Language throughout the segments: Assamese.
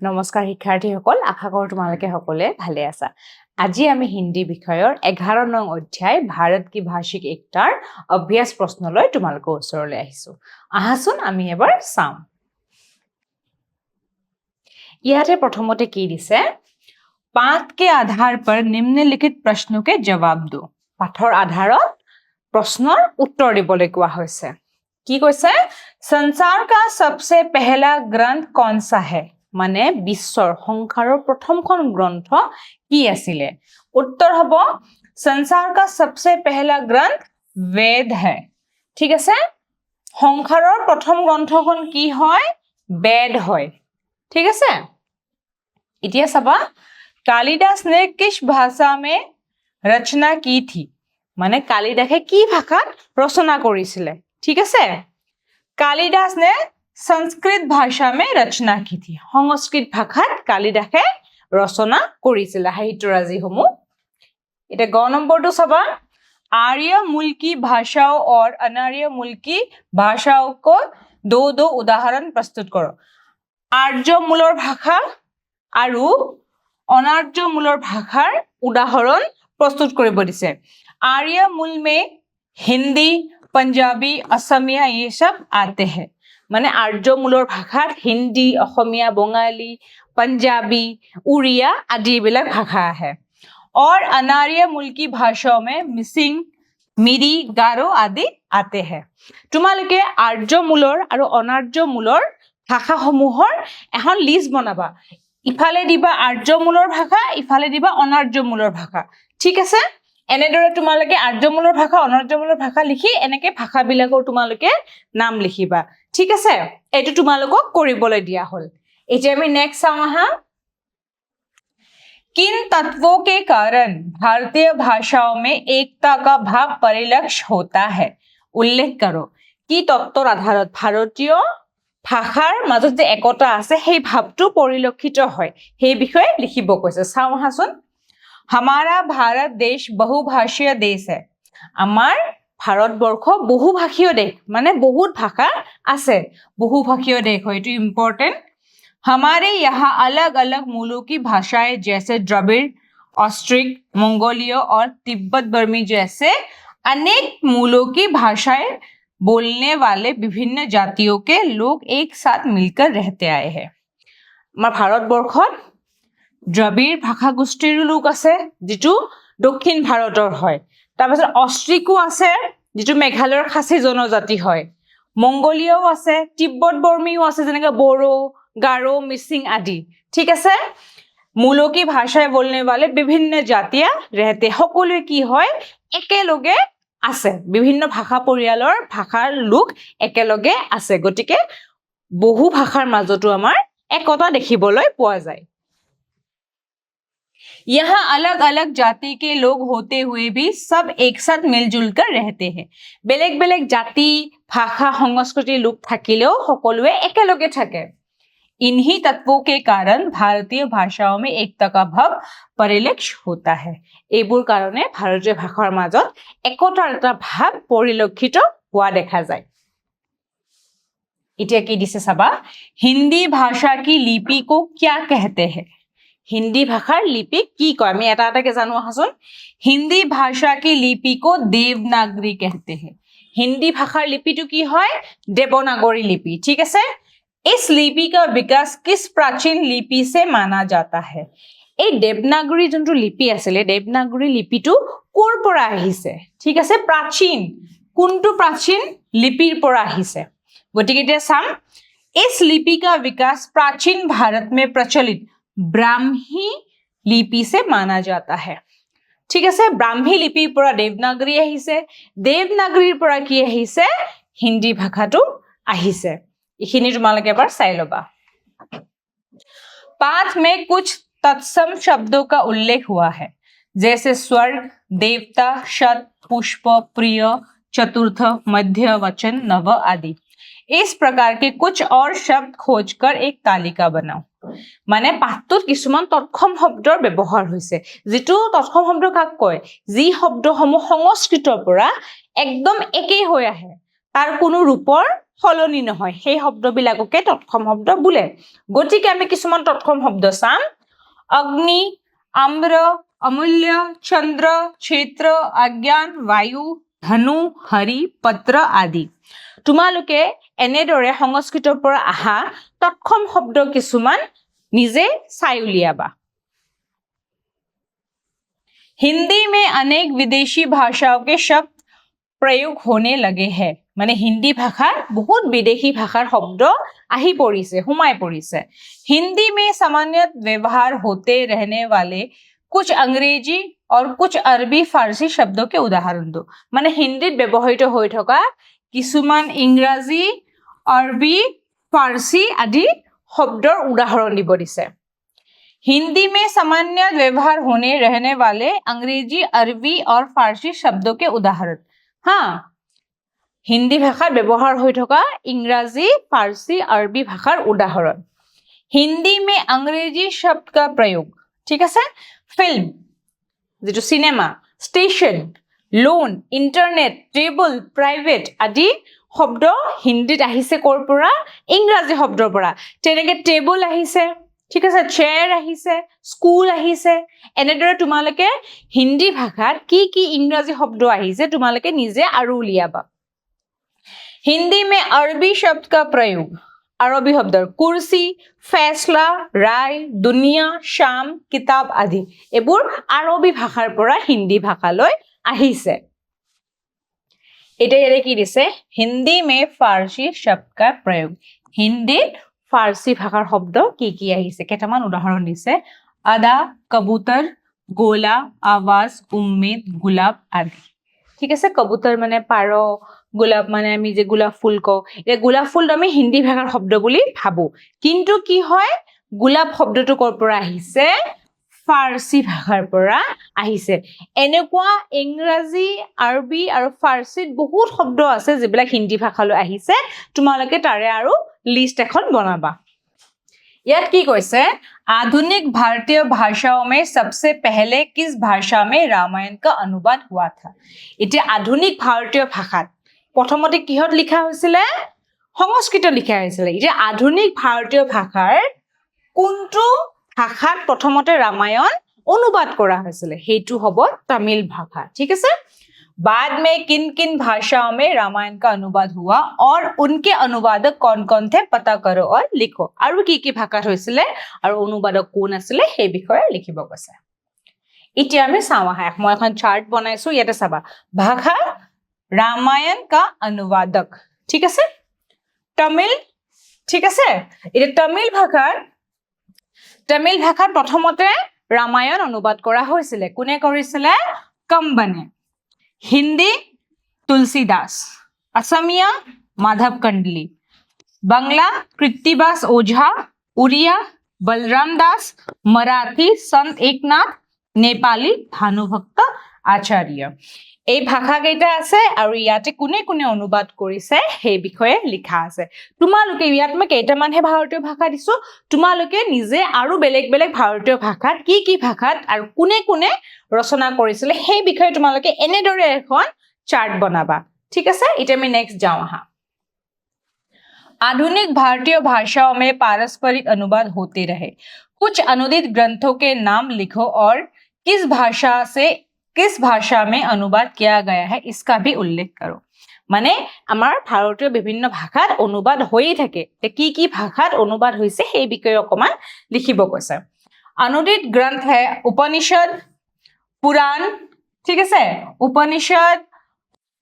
নমস্কাৰ শিক্ষাৰ্থীসকল, আশা কৰোঁ তোমালোকে সকলোৱে ভালে আছা। আজি আমি হিন্দী বিষয়ৰ 11 নং অধ্যায় ভাৰত কি ভাষিক একতাৰ অভ্যাস প্ৰশ্নলৈ তোমালোকৰ ওচৰলৈ আহিছো। আহাচোন আমি এবাৰ চাম। ইয়াতে প্ৰথমতে কি দিছে? पाठ के आधार पर निम्नलिखित प्रश्नों के जवाब दो। पाठৰ আধাৰত প্ৰশ্নৰ উত্তৰ দিবলৈ কোৱা হৈছে। কি কৈছে? संसार का सबसे पहला ग्रंथ कौन सा है? মানে বিশ্বৰ সংসাৰৰ প্ৰথমখন গ্ৰন্থ কি আছিলে? উত্তৰ হ'ব संसार का सबसे पहला ग्रंथ वेद है। ঠিক আছে? সংসাৰৰ প্ৰথম গ্ৰন্থখন কি হয়? বেদ হয়। ঠিক আছে? এতিয়া চাবা कालिदास ने किस भाषा में रचना की थी? মানে কালিদাসে কি ভাষাত ৰচনা কৰিছিলে? ঠিক আছে? कालिदास ने संस्कृत भाषा में रचना की थी। সংস্কৃত ভাষাত কালিদাসে ৰচনা কৰিছিলে সাহিত্যৰাজিসমূহ। এটা গ নম্বৰটো চাবা आर्य मूल की भाषाओं और अनार्य मूल की भाषाओं को दो उदाहरण प्रस्तुत करो। आर्य मूলৰ ভাষা আৰু अनार्य मूলৰ ভাষাৰ উদাহৰণ प्रस्तुत কৰিব দিছে। आर्य मूल में हिंदी, पंजाबी, असमिया ये सब आते हैं। মানে आर्य मूলৰ ভাষাত हिंदी, असमिया, बंगाली, पंजाबी, उड़िया आदि বিলাক ভাষা আহে। और अनार्य मूल की भाषाओं में मिसिंग, मिरी, गारो आदि आते हैं। তোমালোকে आर्य मूলৰ আৰু अनार्य मूলৰ ভাষাসমূহৰ এখন লিষ্ট বনাবা। ইফালে দিবা আৰ্য মূলৰ ভাষা, ইফালে দিবা অনাৰ্য মূলৰ ভাষা। ঠিক আছে? এনেদৰে তোমালোকে আৰ্য মূলৰ ভাষা, অনাৰ্য মূলৰ ভাষা লিখি এনেকে ভাষাবিলাকৰ তোমালোকে নাম লিখিবা। ঠিক আছে? এইটো তোমালোকক কৰিবলৈ দিয়া হ'ল। এতিয়া আমি নেক্সট চাওঁ আহা। किन तत्वों के कारण भारतीय भाषाओं में एकता का भाव परिलक्ष्य होता है? उल्लेख करो। কি তত্ত্বৰ আধাৰত ভাৰতীয় ভাষাৰ মাজত যে একতা আছে সেই ভাৱটো পৰিলক্ষিত হয় সেই বিষয়ে লিখিব কৈছে। চাওঁ আহাচোন। हमारा भारत देश बहुभाषीय देश है। আমাৰ ভাৰতবৰ্ষ বহুভাষীয় দেশ, মানে বহুত ভাষা আছে, বহুভাষীয় দেশ হয়, এইটো ইম্পৰ্টেণ্ট। हमारे यहाँ अलग अलग मूलों की भाषाएं जैसे द्रविड़, ऑस्ट्रिक, मंगोलीय और तिब्बत बर्मी जैसे अनेक मूलों की भाषाएं बोलने वाले विभिन्न जातियों के लोग एक साथ मिलकर रहते आए हैं। আমাৰ ভাৰতবৰ্ষত দ্ৰবিড় ভাষা গোষ্ঠীৰ লোক আছে যিটো দক্ষিণ ভাৰতৰ হয়। তাৰপিছত অষ্ট্ৰিকো আছে যিটো মেঘালয়ৰ খাচী জনজাতি হয়। মংগোলীয়ও আছে, তিব্বত বৰ্মীও আছে যেনেকৈ বড়ো, গাৰো, মিচিং আদি। ঠিক আছে? मूलों की भाषाएं बोलने वाले विभिन्न जातियां रहते, সকলোৱে কি হয় একেলগে আছে, বিভিন্ন ভাষা পৰিয়ালৰ ভাষাৰ লোক একেলগে আছে। গতিকে বহু ভাষাৰ মাজতো আমাৰ একতা দেখিবলৈ পোৱা যায়। यहाँ अलग अलग जाति के लोग होते हुए भी सब एक साथ मिलजुल कर रहते हैं। বেলেগ বেলেগ জাতি, ভাষা, সংস্কৃতিৰ লোক থাকিলেও সকলোৱে একেলগে থাকে। इन्हीं तत्वों के कारण भारतीय भाषाओं में एकता का भाव परिलक्ष्य होता है। এইবোৰ কাৰণে ভাৰতীয় ভাষাৰ মাজত একতাৰ এটা ভাৱ পৰিলক্ষিত হোৱা দেখা যায়। এতিয়া কি দিছে চাবা। हिंदी भाषा की लिपि को क्या कहते हैं? हिंदी भाषार लिपि কি কয়? আমি এটা এটাকে জানো আহাচোন। हिंदी भाषा की लिपि को देवनागरी कहते हैं। हिंदी भाषार लिपिটো কি হয়? দেৱনাগৰী লিপি। ঠিক আছে? इस लिपि का विकास किस प्राचीन लिपि से माना जाता है? এই দেৱনাগৰী যোনটো লিপি আছিলে, দেৱনাগৰী লিপিটো ক'ৰ পৰা আহিছে? ঠিক আছে? প্ৰাচীন, কোনটো প্ৰাচীন লিপিৰ পৰা আহিছে? গতিকে এতিয়া চাম। इस लिपि का विकास प्राचीन भारत में प्रचलित ब्राह्मी लिपि से माना जाता है। ঠিক আছে? ব্ৰাহ্মী লিপিৰ পৰা দেৱনাগৰী আহিছে, দেৱনাগৰীৰ পৰা কি আহিছে? হিন্দী ভাষাটো আহিছে। इखिनी तुम्हारे पर चाई लबा। पाठ में कुछ तत्सम शब्दों का उल्लेख हुआ है जैसे स्वर्ग, देवता, शत, पुष्प, प्रिय, चतुर्थ, मध्य, वचन, नव आदि। इस प्रकार के कुछ और शब्द खोजकर एक तालिका बनाओ। মানে পাঠটোত কিছুমান তৎসম শব্দৰ ব্যৱহাৰ হৈছে, যিটো তৎসম শব্দ কাক কয়? যি শব্দসমূহ সংস্কৃতৰ পৰা একদম একেই হৈ আহে, তাৰ কোনো ৰূপৰ সলনি নহয় সেই শব্দবিলাককে তৎসম শব্দ বোলে গতিকে আমি কিছুমান তৎসম শব্দ চাম অগ্নি আম্ৰ অমূল্য চন্দ্ৰ ক্ষেত্ৰ অজ্ঞান বায়ু ধনু হৰি পত্ৰ আদি তোমালোকে এনেদৰে সংস্কৃতৰ পৰা আহা তৎসম শব্দ কিছুমান নিজে চাই উলিয়াবা हिंदी में अनेक विदेशी भाषाओं के शब्द प्रयोग होने लगे हैं माने हिंदी भाषा बहुत विदेशी भाषार शब्द आही परिছে हुमाय परिছে हिंदी में सामान्यतः व्यवहार होते रहने वाले कुछ अंग्रेजी और कुछ अरबी फारसी शब्दों के उदाहरण दो माने हिंदीत व्यवहृत হৈ থকা কিছুমান ইংৰাজী আৰবী ফাৰসী আদি শব্দৰ উদাহৰণ দিব দিছে हिंदी में सामान्य व्यवहार होने रहने वाले अंग्रेजी अरबी और फारसी शब्दों के उदाहरण हाँ हिंदी भाषा व्यवहार হৈ থকা इंग्राजी फारसी अरबी भाषार उदाहरण हिंदी में अंग्रेजी शब्द का प्रयोग ठीक है फिल्म जो cinema station loan internet table private आदि शब्द हिंदीत আহিছে কৰ পৰা इंग्राजी শব্দৰ পৰা তেনেকে টেবল আহিছে ঠিক আছে চেয়াৰ আহিছে স্কুল আহিছে এনেদৰে তোমালোকে হিন্দী ভাষাত কি কি ইংৰাজী শব্দ আহিছে তোমালোকে নিজে আৰু উলিয়াবা हिंदी में अरबी शब्द का प्रयोग अरबी शब्द कुर्सी फैसला राय दुनिया शाम किताब आदि एबुर अरबी भाषार পৰা हिंदी भाषाলৈ আহিছে এটা এৰে কি দিছে हिंदी में फारसी शब्द का प्रयोग हिंदी फारसी भाषार शब्द की আহিছে কেটামান উদাহৰণ দিছে আদা কবুतर গোলা আৱাজ উম্মেদ গোলাপ আদি ঠিক আছে কবুतर মানে পাৰ গোলাপ মানে আমি যে গোলাপ ফুল কও এ গোলাপ ফুল আমি হিন্দী ভাষাৰ শব্দ বুলি ভাবো কিন্তু কি হয় গোলাপ শব্দটো কৰ পৰা আহিছে ফাৰসী ভাষাৰ পৰা আহিছে এনেকুৱা ইংৰাজী আৰবী আৰু ফাৰসীত বহুত শব্দ আছে যেবিলাক হিন্দী ভাষালৈ আহিছে তোমালোকে তাৰে আৰু लिस्ट এখন বনাবা ইয়াত কি কৈছে आधुनिक भारतीय भाषाओं में सबसे पहले किस भाषा में रामायण का अनुवाद हुआ था इते आधुनिक भारतीय भाषात प्रथमते किहत लिखा হৈছিলে সংস্কৃত লিখা হৈছিলে ইতে আধুনিক ভাৰতীয় ভাষাৰ কোনটো ভাষাত প্ৰথমতে ৰামায়ণ অনুবাদ কৰা হৈছিলে হেতু হ'ব তামিল ভাষা ঠিক আছে बाद में किन किन भाषाओं में रामायण का अनुवाद हुआ और उनके अनुवादक कौन-कौन थे पता करो और लिखो আৰু কি ভাষাত হৈছিলে আৰু অনুবাদক কোন আছিল সেই বিষয়ে লিখিব কৈছে এতিয়া আমি চাওঁ আহা মই এখন চাৰ্ট বনাইছো ইয়াতে চাবা ভাষা रामायण का अनुवादक ঠিক আছে তামিল ঠিক আছে এটা তামিল ভাষাত প্ৰথমতে ৰামায়ণ অনুবাদ কৰা হৈছিল কোনে কৰিছিল কম্বনে हिंदी तुलसीदास असमिया माधव कंडली बांग्ला कृत्तिबास ओझा उड़िया बलराम दास मराठी संत एकनाथ नेपाली भानुभक्त आचार्य এই ভাষা কেইটা আছে আৰু ইয়াতে কোনে কোনে অনুবাদ কৰিছে সেই বিষয়ে লিখা আছে তোমালোকে ইয়াত মই কেইটামানহে ভাৰতীয় ভাষা দিছো তোমালোকে নিজে আৰু বেলেগ বেলেগ ভাৰতীয় ভাষাত কি ভাষাত আৰু কোনে কোনে ৰচনা কৰিছিল সেই বিষয়ে তোমালোকে এনেদৰে এখন চাৰ্ট বনাবা ঠিক আছে এটা আমি নেক্সট যাও আহা आधुनिक भारतीय भाषाओं में पारस्परिक अनुवाद होते रहे कुछ अनुदित ग्रंथों के नाम लिखो और किस भाषा में अनुवाद किया गया है इसका भी उल्लेख करो माने আমাৰ ভাৰতীয় বিভিন্ন ভাষাত অনুবাদ হৈ থাকে তে কি ভাষাত অনুবাদ হৈছে সেই বিষয়ে অকমান লিখিব কৈছে अनुदित ग्रंथ है उपनिषद पुराण ठीक है उपनिषद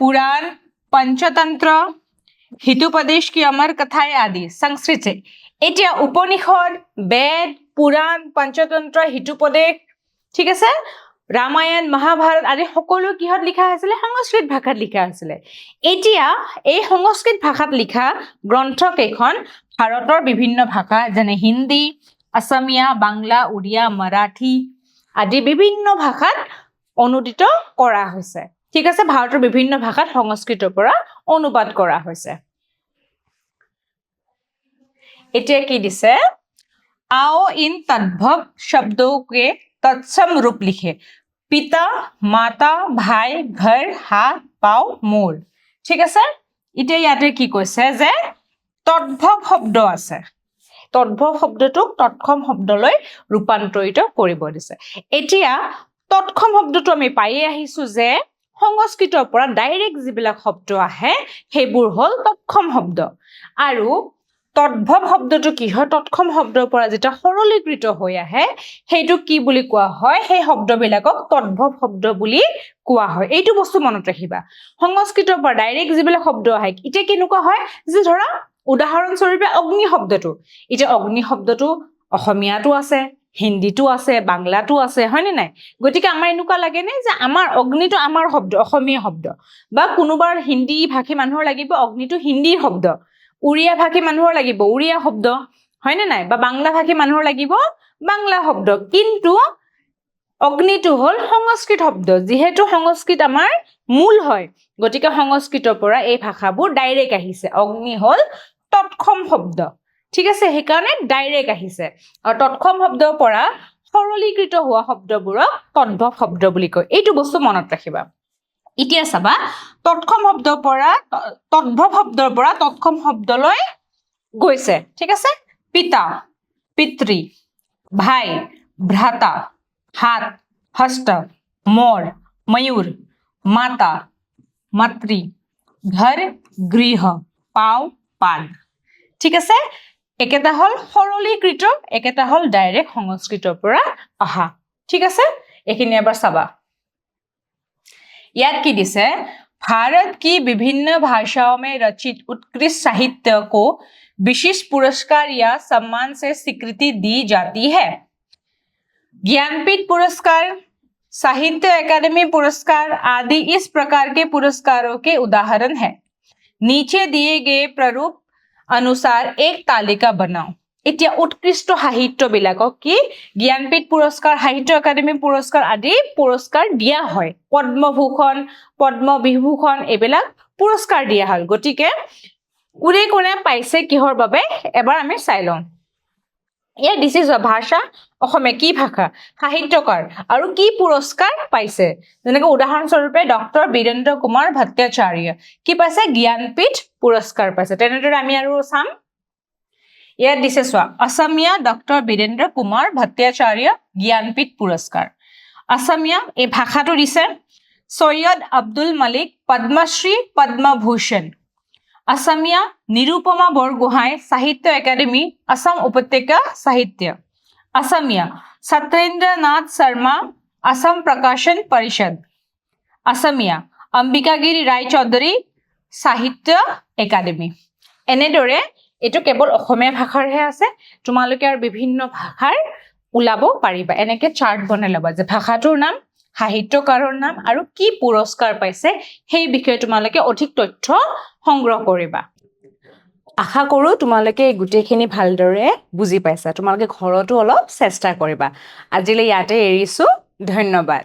पुराण पंचतंत्र हितोपदेश की अमर कथाएं आदि संस्कृत से एटिया उपनिषद वेद पुराण पंचतंत्र हितोपदेश ठीक है रामायण महाभारत आदि সকলো কিহত লিখা আছিল সংস্কৃত ভাষাত লিখা আছিল এতিয়া এই সংস্কৃত ভাষাত লিখা গ্ৰন্থ কেইখন ভাৰতৰ বিভিন্ন ভাষা যেনে হিন্দী असमिया बांग्ला उड़िया मराठी आदि विभिन्न भाषात अनुदित কৰা হৈছে ঠিক আছে ভাৰতৰ বিভিন্ন ভাষাত সংস্কৃতৰ পৰা অনুবাদ কৰা হৈছে এতিয়া কি দিছে आओ इन तद्भव शब्दों के तत्सम रूप लिखे पिता माता भाई घर हाथ पाँव मोर ठीक है এতিয়া ইয়াতে কি কৈছে যে তদ্ভৱ শব্দ আছে, তদ্ভৱ শব্দটোক তৎসম শব্দলৈ ৰূপান্তৰিত কৰিব দিছে। এতিয়া তৎসম শব্দটো আমি পায়ে আহিছো যে সংস্কৃতৰ পৰা ডাইৰেক্ট যিবিলাক শব্দ আহে সেইবোৰ হ'ল তৎসম শব্দ, আৰু তদ্ভৱ শব্দটো কি হয়, তৎসম শব্দৰ পৰা যেতিয়া সৰলীকৃত হৈ আহে সেইটো কি বুলি কোৱা হয়, সেই শব্দবিলাকক তদ্ভৱ শব্দ বুলি কোৱা হয়। এইটো বস্তু মনত ৰাখিবা, সংস্কৃতৰ পৰা ডাইৰেক্ট যিবিলাক শব্দ আহে, এতিয়া কেনেকুৱা হয় যে ধৰা উদাহৰণস্বৰূপে অগ্নি শব্দটো, এতিয়া অগ্নি শব্দটো অসমীয়াতো আছে, হিন্দীতো আছে, বাংলাতো আছে, হয়নে নাই? গতিকে আমাৰ এনেকুৱা লাগে নে যে আমাৰ অগ্নিটো আমাৰ শব্দ, অসমীয়া শব্দ, বা কোনোবাৰ হিন্দী ভাষী মানুহৰ লাগিব অগ্নিটো হিন্দীৰ শব্দ, উৰিয়া ভাষী মানুহৰ লাগিব উৰিয়া শব্দ, হয়নে নাই? বা বাংলা ভাষী মানুহৰ লাগিব বাংলা শব্দ, কিন্তু অগ্নিটো হ'ল সংস্কৃত শব্দ, যিহেতু সংস্কৃত আমাৰ মূল হয়, গতিকে সংস্কৃতৰ পৰা এই ভাষাবোৰ ডাইৰেক্ট আহিছে। অগ্নি হ'ল তৎসম শব্দ, ঠিক আছে, সেইকাৰণে ডাইৰেক্ট আহিছে, আৰু তৎসম শব্দৰ পৰা সৰলীকৃত হোৱা শব্দবোৰক তদ্ভৱ শব্দ বুলি কয়। এইটো বস্তু মনত ৰাখিবা। এতিয়া চাবা, তৎসম শব্দৰ পৰা তদ্ভৱ শব্দৰ পৰা তৎসম শব্দলৈ গৈছে, ঠিক আছে। পিতা, পিতৃ, ভাই, ভ্ৰাতা, হাত, হস্ত, মোৰ, ময়ূৰ, মাতা, মাতৃ, ঘৰ, গৃহ, পাও, পাদ, ঠিক আছে। একেটা হ'ল সৰলীকৃত, একেটা হ'ল ডাইৰেক্ট সংস্কৃতৰ পৰা অহা, ঠিক আছে। এইখিনি এবাৰ চাবা। याद की दिसे, भारत की विभिन्न भाषाओं में रचित उत्कृष्ट साहित्य को विशिष्ट पुरस्कार या सम्मान से स्वीकृति दी जाती है। ज्ञानपीठ पुरस्कार, साहित्य अकादमी पुरस्कार आदि इस प्रकार के पुरस्कारों के उदाहरण हैं। नीचे दिए गए प्रारूप अनुसार एक तालिका बनाओ। এতিয়া উৎকৃষ্ট সাহিত্যবিলাকক কি জ্ঞানপীঠ পুৰস্কাৰ, সাহিত্য একাডেমী পুৰস্কাৰ আদি পুৰস্কাৰ দিয়া হয়। পদ্মভূষণ, পদ্মবিভূষণ এইবিলাক পুৰস্কাৰ দিয়া হয়। গতিকে কোনে কোনে পাইছে কিহৰ বাবে এবাৰ আমি চাই লওঁ। ইয়াৰ দিছ ইজ ভাষা, অসমীয়া কি ভাষা, সাহিত্যকাৰ, আৰু কি পুৰস্কাৰ পাইছে। যেনেকৈ উদাহৰণস্বৰূপে ডক্টৰ বীৰেন্দ্ৰ কুমাৰ ভট্টাচাৰ্য কি পাইছে, জ্ঞানপীঠ পুৰস্কাৰ পাইছে। তেনেদৰে আমি আৰু চাম। ইয়াত দিছে চোৱা, অসমীয়া ডক্টৰ বীৰেন্দ্ৰ কুমাৰ ভট্টাচাৰ্য জ্ঞানপীঠ পুৰস্কাৰ। অসমীয়া এই ভাষাটো দিছে সৈয়দ আব্দুল মালিক পদ্মশ্ৰী পদ্মভূষণ। অসমীয়া নিৰুপমা বৰগোহাঁই সাহিত্য একাডেমী অসম উপত্যকা সাহিত্য। অসমীয়া সত্যেন্দ্ৰনাথ শৰ্মা অসম প্ৰকাশন পৰিষদ। অসমীয়া অম্বিকাগিৰি ৰায়চৌধুৰী সাহিত্য একাডেমী। এনেদৰে এইটো কেৱল অসমীয়া ভাষাৰহে আছে, তোমালোকে আৰু বিভিন্ন ভাষাৰ ওলাব পাৰিবা। এনেকে চাৰ্ট বনাই ল'বা যে ভাষাটোৰ নাম, সাহিত্যকাৰৰ নাম আৰু কি পুৰস্কাৰ পাইছে সেই বিষয়ে তোমালোকে অধিক তথ্য সংগ্ৰহ কৰিবা। আশা কৰোঁ তোমালোকে এই গোটেইখিনি ভালদৰে বুজি পাইছা। তোমালোকে ঘৰতো অলপ চেষ্টা কৰিবা। আজিলৈ ইয়াতে এৰিছোঁ, ধন্যবাদ।